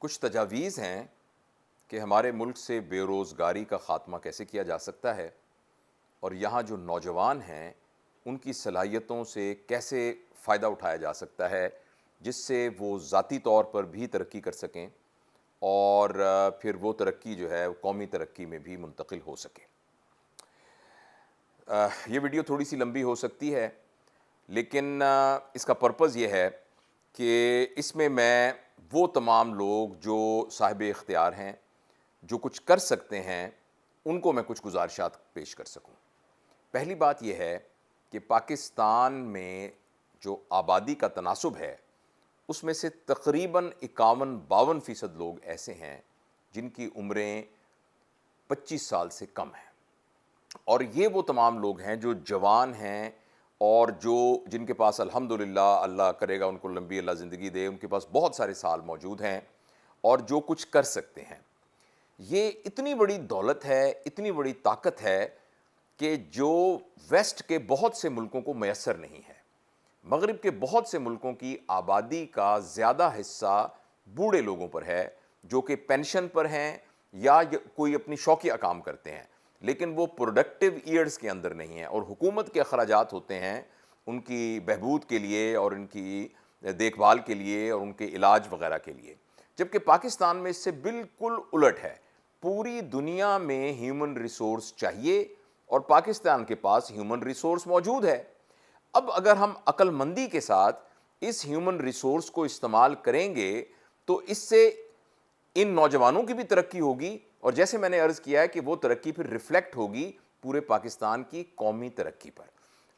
کچھ تجاویز ہیں کہ ہمارے ملک سے بے روزگاری کا خاتمہ کیسے کیا جا سکتا ہے، اور یہاں جو نوجوان ہیں ان کی صلاحیتوں سے کیسے فائدہ اٹھایا جا سکتا ہے جس سے وہ ذاتی طور پر بھی ترقی کر سکیں اور پھر وہ ترقی جو ہے قومی ترقی میں بھی منتقل ہو سکے۔ یہ ویڈیو تھوڑی سی لمبی ہو سکتی ہے، لیکن اس کا پرپز یہ ہے کہ اس میں وہ تمام لوگ جو صاحب اختیار ہیں، جو کچھ کر سکتے ہیں، ان کو میں کچھ گزارشات پیش کر سکوں۔ پہلی بات یہ ہے کہ پاکستان میں جو آبادی کا تناسب ہے اس میں سے تقریباً 51-52% لوگ ایسے ہیں جن کی عمریں 25 سال سے کم ہیں، اور یہ وہ تمام لوگ ہیں جو جوان ہیں اور جن کے پاس الحمدللہ اللہ کرے گا ان کو لمبی اللہ زندگی دے، ان کے پاس بہت سارے سال موجود ہیں اور جو کچھ کر سکتے ہیں۔ یہ اتنی بڑی دولت ہے، اتنی بڑی طاقت ہے کہ جو ویسٹ کے بہت سے ملکوں کو میسر نہیں ہے۔ مغرب کے بہت سے ملکوں کی آبادی کا زیادہ حصہ بوڑھے لوگوں پر ہے جو کہ پینشن پر ہیں یا کوئی اپنی شوقیہ کام کرتے ہیں، لیکن وہ پروڈکٹیو ایئرز کے اندر نہیں ہیں، اور حکومت کے اخراجات ہوتے ہیں ان کی بہبود کے لیے اور ان کی دیکھ بھال کے لیے اور ان کے علاج وغیرہ کے لیے، جبکہ پاکستان میں اس سے بالکل الٹ ہے۔ پوری دنیا میں ہیومن ریسورس چاہیے اور پاکستان کے پاس ہیومن ریسورس موجود ہے۔ اب اگر ہم عقل مندی کے ساتھ اس ہیومن ریسورس کو استعمال کریں گے تو اس سے ان نوجوانوں کی بھی ترقی ہوگی، اور جیسے میں نے عرض کیا ہے کہ وہ ترقی پھر ریفلیکٹ ہوگی پورے پاکستان کی قومی ترقی پر۔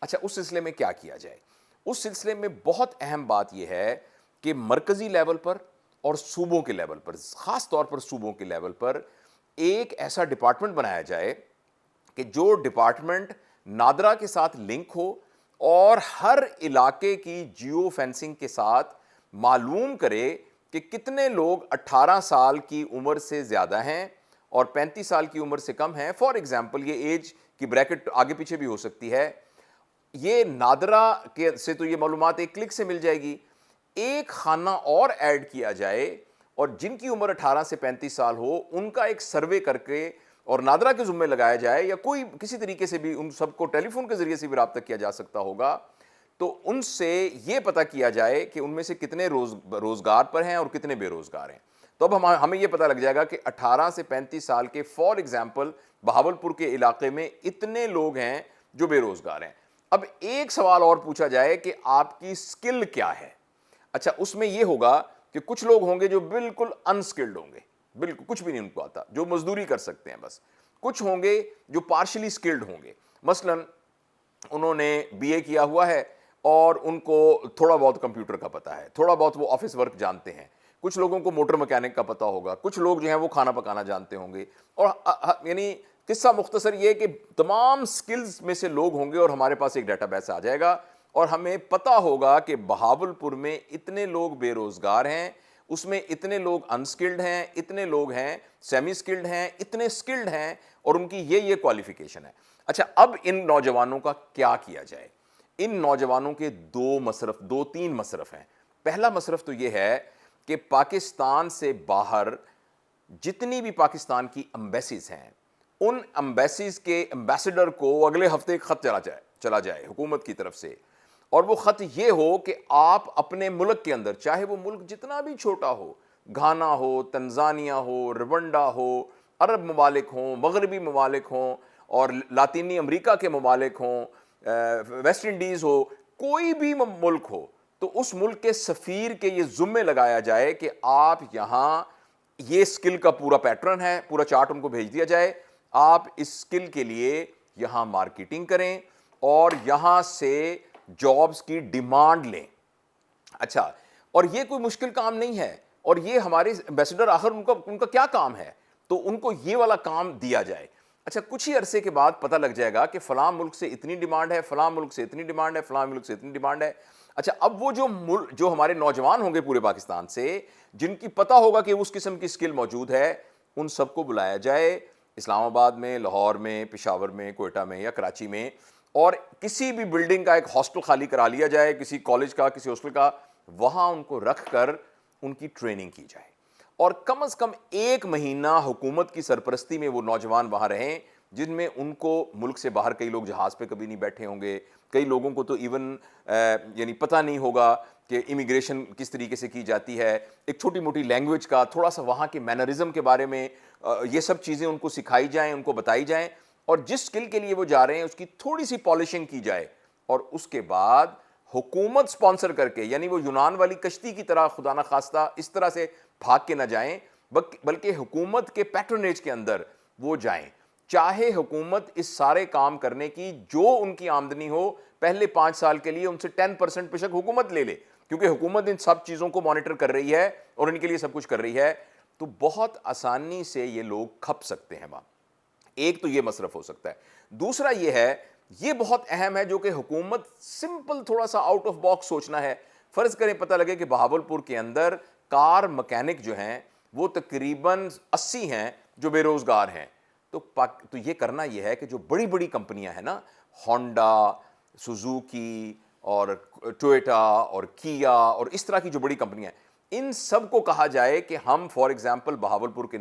اچھا، اس سلسلے میں کیا کیا جائے؟ اس سلسلے میں بہت اہم بات یہ ہے کہ مرکزی لیول پر اور صوبوں کے لیول پر، خاص طور پر صوبوں کے لیول پر ایک ایسا ڈپارٹمنٹ بنایا جائے کہ جو ڈپارٹمنٹ نادرا کے ساتھ لنک ہو اور ہر علاقے کی جیو فینسنگ کے ساتھ معلوم کرے کہ کتنے لوگ 18 سال کی عمر سے زیادہ ہیں اور 35 سال کی عمر سے کم ہیں۔ فار ایگزامپل، یہ ایج کی بریکٹ آگے پیچھے بھی ہو سکتی ہے۔ یہ نادرا سے تو یہ معلومات ایک کلک سے مل جائے گی۔ ایک خانہ اور ایڈ کیا جائے اور جن کی عمر 18 سے 35 سال ہو ان کا ایک سروے کر کے اور نادرا کے ذمہ لگایا جائے، یا کوئی کسی طریقے سے بھی ان سب کو ٹیلی فون کے ذریعے سے بھی رابطہ کیا جا سکتا ہوگا، تو ان سے یہ پتہ کیا جائے کہ ان میں سے کتنے روزگار پر ہیں اور کتنے بے روزگار ہیں۔ تو اب ہمیں یہ پتہ لگ جائے گا کہ 18 سے 35 سال کے فار ایگزامپل بہاولپور کے علاقے میں اتنے لوگ ہیں جو بے روزگار ہیں۔ اب ایک سوال اور پوچھا جائے کہ آپ کی سکل کیا ہے؟ اچھا، اس میں یہ ہوگا کہ کچھ لوگ ہوں گے جو بالکل انسکلڈ ہوں گے، بالکل کچھ بھی نہیں ان کو آتا، جو مزدوری کر سکتے ہیں بس۔ کچھ ہوں گے جو پارشلی سکلڈ ہوں گے، مثلا انہوں نے بی اے کیا ہوا ہے اور ان کو تھوڑا بہت کمپیوٹر کا پتہ ہے، تھوڑا بہت وہ آفس ورک جانتے ہیں۔ کچھ لوگوں کو موٹر مکینک کا پتہ ہوگا، کچھ لوگ جو ہیں وہ کھانا پکانا جانتے ہوں گے، اور یعنی قصہ مختصر یہ کہ تمام سکلز میں سے لوگ ہوں گے اور ہمارے پاس ایک ڈیٹا بیس آ جائے گا اور ہمیں پتہ ہوگا کہ بہاولپور میں اتنے لوگ بے روزگار ہیں، اس میں اتنے لوگ انسکلڈ ہیں، اتنے لوگ ہیں سیمی سکلڈ ہیں، اتنے سکلڈ ہیں، اور ان کی یہ کوالیفیکیشن ہے۔ اچھا، اب ان نوجوانوں کا کیا کیا جائے؟ ان نوجوانوں کے دو تین مصرف ہیں۔ پہلا مصرف تو یہ ہے کہ پاکستان سے باہر جتنی بھی پاکستان کی امبیسیز ہیں، ان امبیسیز کے امبیسڈر کو اگلے ہفتے ایک خط چلا جائے حکومت کی طرف سے، اور وہ خط یہ ہو کہ آپ اپنے ملک کے اندر، چاہے وہ ملک جتنا بھی چھوٹا ہو، گھانا ہو، تنزانیہ ہو، روانڈا ہو، عرب ممالک ہوں، مغربی ممالک ہوں، اور لاطینی امریکہ کے ممالک ہوں، ویسٹ انڈیز ہو، کوئی بھی ملک ہو، تو اس ملک کے سفیر کے یہ ذمہ لگایا جائے کہ آپ یہاں یہ سکل کا پورا پیٹرن ہے، پورا چارٹ ان کو بھیج دیا جائے، آپ اس سکل کے لیے یہاں مارکیٹنگ کریں اور یہاں سے جابز کی ڈیمانڈ لیں۔ اچھا، اور یہ کوئی مشکل کام نہیں ہے، اور یہ ہمارے ایمبیسڈر آخر ان کا کیا کام ہے، تو ان کو یہ والا کام دیا جائے۔ اچھا، کچھ ہی عرصے کے بعد پتہ لگ جائے گا کہ فلاں ملک سے اتنی ڈیمانڈ ہے، فلاں ملک سے اتنی ڈیمانڈ ہے، فلاں ملک سے اتنی ڈیمانڈ ہے۔ اچھا، اب وہ جو ہمارے نوجوان ہوں گے پورے پاکستان سے، جن کی پتہ ہوگا کہ اس قسم کی سکل موجود ہے، ان سب کو بلایا جائے اسلام آباد میں، لاہور میں، پشاور میں، کوئٹہ میں یا کراچی میں، اور کسی بھی بلڈنگ کا ایک ہاسٹل خالی کرا لیا جائے، کسی کالج کا، کسی ہاسٹل کا، وہاں ان کو رکھ کر ان کی ٹریننگ کی جائے، اور کم از کم 1 مہینہ حکومت کی سرپرستی میں وہ نوجوان وہاں رہیں، جن میں ان کو ملک سے باہر کئی لوگ جہاز پہ کبھی نہیں بیٹھے ہوں گے، کئی لوگوں کو تو ایون یعنی پتہ نہیں ہوگا کہ امیگریشن کس طریقے سے کی جاتی ہے، ایک چھوٹی موٹی لینگویج کا، تھوڑا سا وہاں کے مینرزم کے بارے میں یہ سب چیزیں ان کو سکھائی جائیں، ان کو بتائی جائیں، اور جس اسکل کے لیے وہ جا رہے ہیں اس کی تھوڑی سی پالشنگ کی جائے، اور اس کے بعد حکومت سپانسر کر کے، یعنی وہ یونان والی کشتی کی طرح خدا نہ خواستہ اس طرح سے بھاگ کے نہ جائیں، بلکہ حکومت کے پیٹرونیج کے اندر وہ جائیں، چاہے حکومت اس سارے کام کرنے کی جو ان کی آمدنی ہو پہلے 5 سال کے لیے ان سے 10% بے شک حکومت لے لے، کیونکہ حکومت ان سب چیزوں کو مانیٹر کر رہی ہے اور ان کے لیے سب کچھ کر رہی ہے، تو بہت آسانی سے یہ لوگ کھپ سکتے ہیں وہاں۔ ایک تو یہ مصرف ہو سکتا ہے، دوسرا یہ ہے، یہ بہت اہم ہے جو کہ حکومت سمپل تھوڑا سا آؤٹ آف باکس سوچنا ہے۔ فرض کریں پتہ لگے کہ بہاولپور کے اندر کار مکینک جو ہیں وہ تقریباً 80 ہیں جو بے روزگار ہیں، تو یہ کرنا یہ ہے کہ جو بڑی بڑی کمپنیاں ہیں نا، ہونڈا، سوزوکی اور ٹویوٹا اور کیا اور اس طرح کی جو بڑی کمپنیاں ہیں، ان سب کو کہا جائے کہ ہم فار ایگزامپل بہاولپور کے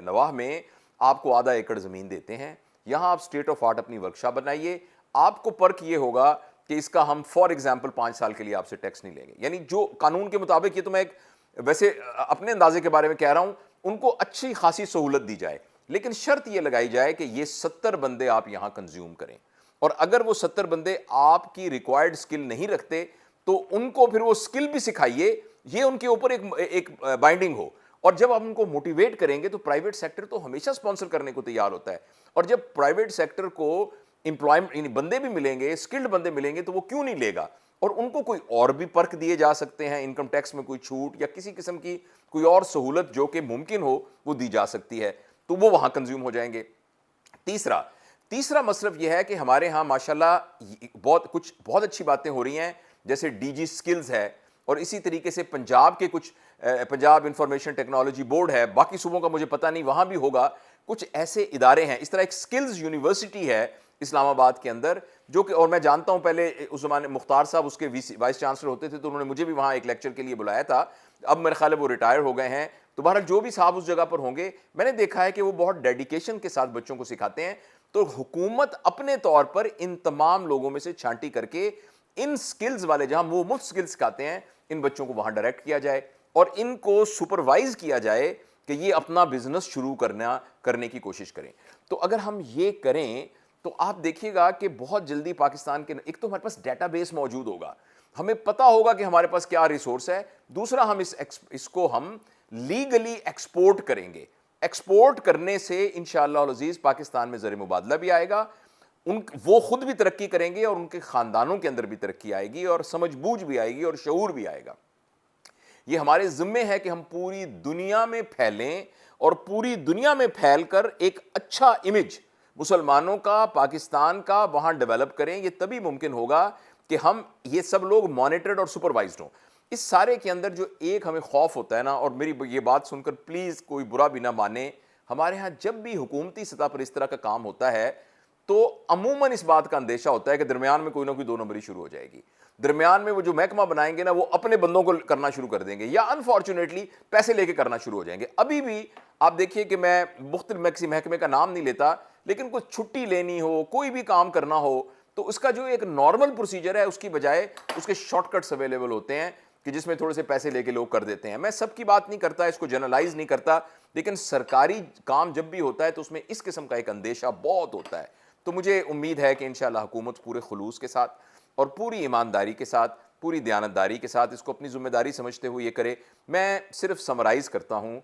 نواح میں آپ کو آدھا ایکڑ زمین دیتے ہیں، یہاں آپ اسٹیٹ آف آرٹ اپنی ورکشاپ بنائیے، آپ کو پرک یہ ہوگا کہ اس کا ہم فار ایگزامپل 5 سال کے لیے آپ سے ٹیکس نہیں لیں گے، یعنی جو قانون کے مطابق، یہ تو میں ایک ویسے اپنے اندازے کے بارے میں کہہ رہا ہوں، ان کو اچھی خاصی سہولت دی جائے، لیکن شرط یہ لگائی جائے کہ یہ 70 بندے آپ یہاں کنزیوم کریں، اور اگر وہ 70 بندے آپ کی ریکوائرڈ سکل نہیں رکھتے تو ان کو پھر وہ سکل بھی سکھائیے، یہ ان کے اوپر ایک بائنڈنگ ہو، اور جب آپ ان کو موٹیویٹ کریں گے تو پرائیویٹ سیکٹر تو ہمیشہ سپانسر کرنے کو تیار ہوتا ہے، اور جب پرائیویٹ سیکٹر کو امپلائمنٹ یعنی بندے بھی ملیں گے، اسکلڈ بندے ملیں گے، تو وہ کیوں نہیں لے گا، اور ان کو کوئی اور بھی پرک دیے جا سکتے ہیں، انکم ٹیکس میں کوئی چھوٹ یا کسی قسم کی کوئی اور سہولت جو کہ ممکن ہو وہ دی جا سکتی ہے، تو وہ وہاں کنزیوم ہو جائیں گے۔ تیسرا مصرف یہ ہے کہ ہمارے ہاں ماشاءاللہ بہت اچھی باتیں ہو رہی ہیں، جیسے ڈی جی سکلز ہے، اور اسی طریقے سے پنجاب کے پنجاب انفارمیشن ٹیکنالوجی بورڈ ہے، باقی صوبوں کا مجھے پتہ نہیں، وہاں بھی ہوگا، کچھ ایسے ادارے ہیں، اس طرح ایک سکلز یونیورسٹی ہے اسلام آباد کے اندر، جو کہ اور میں جانتا ہوں پہلے اس زمانے مختار صاحب اس کے وائس چانسلر ہوتے تھے، تو انہوں نے مجھے بھی وہاں ایک لیکچر کے لیے بلایا تھا، اب میرے خیال ہے وہ ریٹائر ہو گئے ہیں، تو بہرحال جو بھی صاحب اس جگہ پر ہوں گے، میں نے دیکھا ہے کہ وہ بہت ڈیڈیکیشن کے ساتھ بچوں کو سکھاتے ہیں، تو حکومت اپنے طور پر ان تمام لوگوں میں سے چھانٹی کر کے ان سکلز والے، جہاں وہ مفت سکلز سکھاتے ہیں، ان بچوں کو وہاں ڈائریکٹ کیا جائے اور ان کو سپروائز کیا جائے کہ یہ اپنا بزنس شروع کرنے کی کوشش کریں۔ تو اگر ہم یہ کریں تو آپ دیکھیے گا کہ بہت جلدی پاکستان کے ایک تو ہمارے پاس ڈیٹا بیس موجود ہوگا، ہمیں پتہ ہوگا کہ ہمارے پاس کیا ریسورس ہے، دوسرا ہم اس کو ہم لیگلی ایکسپورٹ کریں گے، ایکسپورٹ کرنے سے انشاءاللہ العزیز پاکستان میں زر مبادلہ بھی آئے گا، وہ خود بھی ترقی کریں گے اور ان کے خاندانوں کے اندر بھی ترقی آئے گی اور سمجھ بوجھ بھی آئے گی اور شعور بھی آئے گا۔ یہ ہمارے ذمے ہے کہ ہم پوری دنیا میں پھیلیں اور پوری دنیا میں پھیل کر ایک اچھا امیج مسلمانوں کا، پاکستان کا وہاں ڈیولپ کریں۔ یہ تبھی ممکن ہوگا کہ ہم یہ سب لوگ مانیٹرڈ اور سپروائزڈ ہوں۔ اس سارے کے اندر جو ایک ہمیں خوف ہوتا ہے نا، اور میری یہ بات سن کر پلیز کوئی برا بھی نہ مانے، ہمارے ہاں جب بھی حکومتی سطح پر اس طرح کا کام ہوتا ہے تو عموماً اس بات کا اندیشہ ہوتا ہے کہ درمیان میں کوئی نہ کوئی 2 نمبری شروع ہو جائے گی، درمیان میں وہ جو محکمہ بنائیں گے نا وہ اپنے بندوں کو کرنا شروع کر دیں گے، یا انفارچونیٹلی پیسے لے کے کرنا شروع ہو جائیں گے۔ ابھی بھی آپ دیکھیے کہ میں مختلف محکمے کا نام نہیں لیتا، لیکن کچھ چھٹی لینی ہو، کوئی بھی کام کرنا ہو، تو اس کا جو ایک نارمل پروسیجر ہے اس کی بجائے اس کے شارٹ کٹس اویلیبل ہوتے ہیں کہ جس میں تھوڑے سے پیسے لے کے لوگ کر دیتے ہیں۔ میں سب کی بات نہیں کرتا، اس کو جنرلائز نہیں کرتا، لیکن سرکاری کام جب بھی ہوتا ہے تو اس میں اس قسم کا ایک اندیشہ بہت ہوتا ہے۔ تو مجھے امید ہے کہ انشاءاللہ حکومت پورے خلوص کے ساتھ اور پوری ایمانداری کے ساتھ، پوری دیانتداری کے ساتھ اس کو اپنی ذمہ داری سمجھتے ہوئے یہ کرے۔ میں صرف سمرائز کرتا ہوں،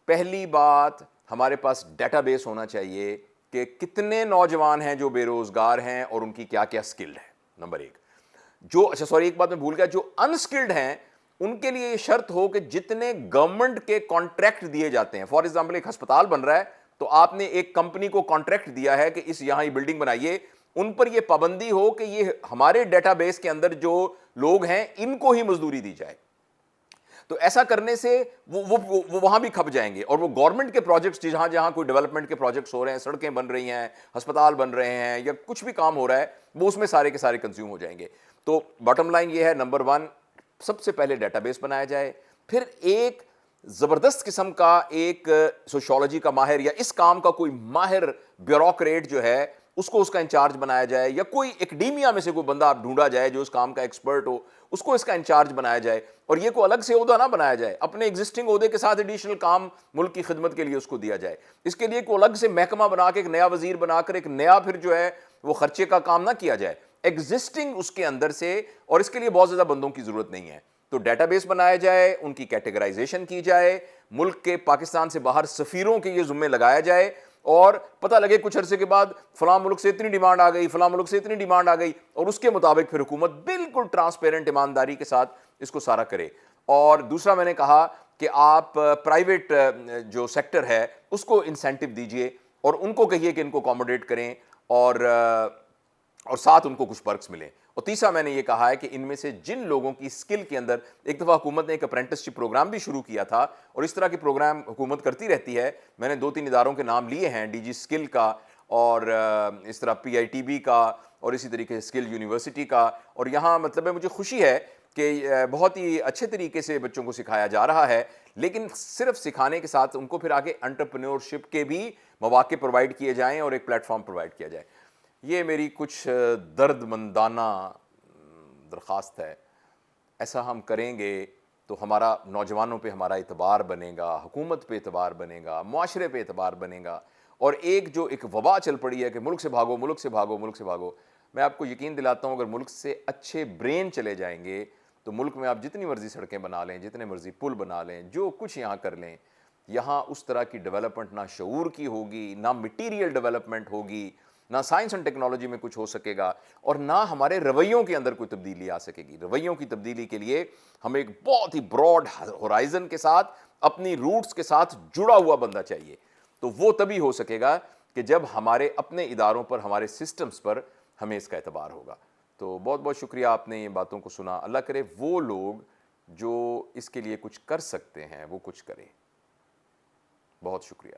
پہلی بات ہمارے پاس ڈیٹا بیس ہونا چاہیے کہ کتنے نوجوان ہیں جو بے روزگار ہیں اور ان کی کیا کیا سکلڈ ہے، نمبر 1۔ ایک بات میں بھول گیا، جو انسکلڈ ہیں ان کے لیے یہ شرط ہو کہ جتنے گورنمنٹ کے کانٹریکٹ دیے جاتے ہیں، فار ایگزامپل ایک ہسپتال بن رہا ہے تو آپ نے ایک کمپنی کو کانٹریکٹ دیا ہے کہ یہاں یہ بلڈنگ بنائیے، ان پر یہ پابندی ہو کہ یہ ہمارے ڈیٹا بیس کے اندر جو لوگ ہیں ان کو ہی مزدوری دی جائے۔ تو ایسا کرنے سے وہ وہاں بھی کھپ جائیں گے، اور وہ گورنمنٹ کے پروجیکٹس جہاں جہاں کوئی ڈیولپمنٹ کے پروجیکٹس ہو رہے ہیں، سڑکیں بن رہی ہیں، ہسپتال بن رہے ہیں، یا کچھ بھی کام ہو رہا ہے، وہ اس میں سارے کے سارے کنزیوم ہو جائیں گے۔ تو باٹم لائن یہ ہے، نمبر 1 سب سے پہلے ڈیٹا بیس بنایا جائے، پھر ایک زبردست قسم کا ایک سوشولوجی کا ماہر یا اس کام کا کوئی ماہر بیوروکریٹ جو ہے اس کو اس کا انچارج بنایا جائے, یا کوئی ایکڈیمیا میں سے کوئی بندہ آپ ڈھونڈا جائے جو اس کام کا ایکسپرٹ ہو, اس کو اس کا انچارج بنایا جائے, اور یہ کوئی الگ سے عہدہ نہ بنایا جائے, اپنے ایگزسٹنگ عہدے کے ساتھ ایڈیشنل کام ملک کی خدمت کے لیے اس کو دیا جائے. اس کے لیے کوئی الگ سے محکمہ بنا کے ایک نیا وزیر بنا کر ایک نیا پھر جو ہے وہ خرچے کا کام نہ کیا جائے, ایگزسٹنگ اس کے اندر سے, اور اس کے لیے بہت زیادہ بندوں کی ضرورت نہیں ہے. تو ڈیٹا بیس بنایا جائے, ان کی کیٹیگرائزیشن کی جائے, ملک کے پاکستان سے باہر سفیروں کے یہ ذمے لگایا جائے, اور پتہ لگے کچھ عرصے کے بعد فلاں ملک سے اتنی ڈیمانڈ آ گئی, فلاں ملک سے اتنی ڈیمانڈ آ گئی, اور اس کے مطابق پھر حکومت بالکل ٹرانسپیرنٹ ایمانداری کے ساتھ اس کو سارا کرے. اور دوسرا میں نے کہا کہ آپ پرائیویٹ جو سیکٹر ہے اس کو انسینٹو دیجئے, اور ان کو کہیے کہ ان کو اکوموڈیٹ کریں, اور ساتھ ان کو کچھ پرکس ملیں. اور تیسرا میں نے یہ کہا ہے کہ ان میں سے جن لوگوں کی اسکل کے اندر, ایک دفعہ حکومت نے ایک اپرینٹسشپ پروگرام بھی شروع کیا تھا, اور اس طرح کے پروگرام حکومت کرتی رہتی ہے. میں نے 2-3 اداروں کے نام لیے ہیں, ڈی جی اسکل کا, اور اس طرح پی آئی ٹی بی کا, اور اسی طریقے سے اسکل یونیورسٹی کا. اور یہاں مطلب ہے مجھے خوشی ہے کہ بہت ہی اچھے طریقے سے بچوں کو سکھایا جا رہا ہے, لیکن صرف سکھانے کے ساتھ ان کو پھر آگے انٹرپرینورشپ کے بھی مواقع پرووائڈ کیے جائیں اور ایک پلیٹ فارم پرووائڈ کیا جائے. یہ میری کچھ درد مندانہ درخواست ہے. ایسا ہم کریں گے تو ہمارا نوجوانوں پہ ہمارا اعتبار بنے گا, حکومت پہ اعتبار بنے گا, معاشرے پہ اعتبار بنے گا. اور ایک وبا چل پڑی ہے کہ ملک سے بھاگو, ملک سے بھاگو, ملک سے بھاگو. میں آپ کو یقین دلاتا ہوں اگر ملک سے اچھے برین چلے جائیں گے تو ملک میں آپ جتنی مرضی سڑکیں بنا لیں, جتنے مرضی پل بنا لیں, جو کچھ یہاں کر لیں, یہاں اس طرح کی ڈیولپمنٹ نہ شعور کی ہوگی, نہ مٹیریل ڈیولپمنٹ ہوگی, نہ سائنس اینڈ ٹیکنالوجی میں کچھ ہو سکے گا, اور نہ ہمارے رویوں کے اندر کوئی تبدیلی آ سکے گی. رویوں کی تبدیلی کے لیے ہمیں ایک بہت ہی براڈ ہورائزن کے ساتھ, اپنی روٹس کے ساتھ جڑا ہوا بندہ چاہیے. تو وہ تبھی ہو سکے گا کہ جب ہمارے اپنے اداروں پر, ہمارے سسٹمز پر ہمیں اس کا اعتبار ہوگا. تو بہت بہت شکریہ آپ نے یہ باتوں کو سنا. اللہ کرے وہ لوگ جو اس کے لیے کچھ کر سکتے ہیں وہ کچھ کریں. بہت شکریہ.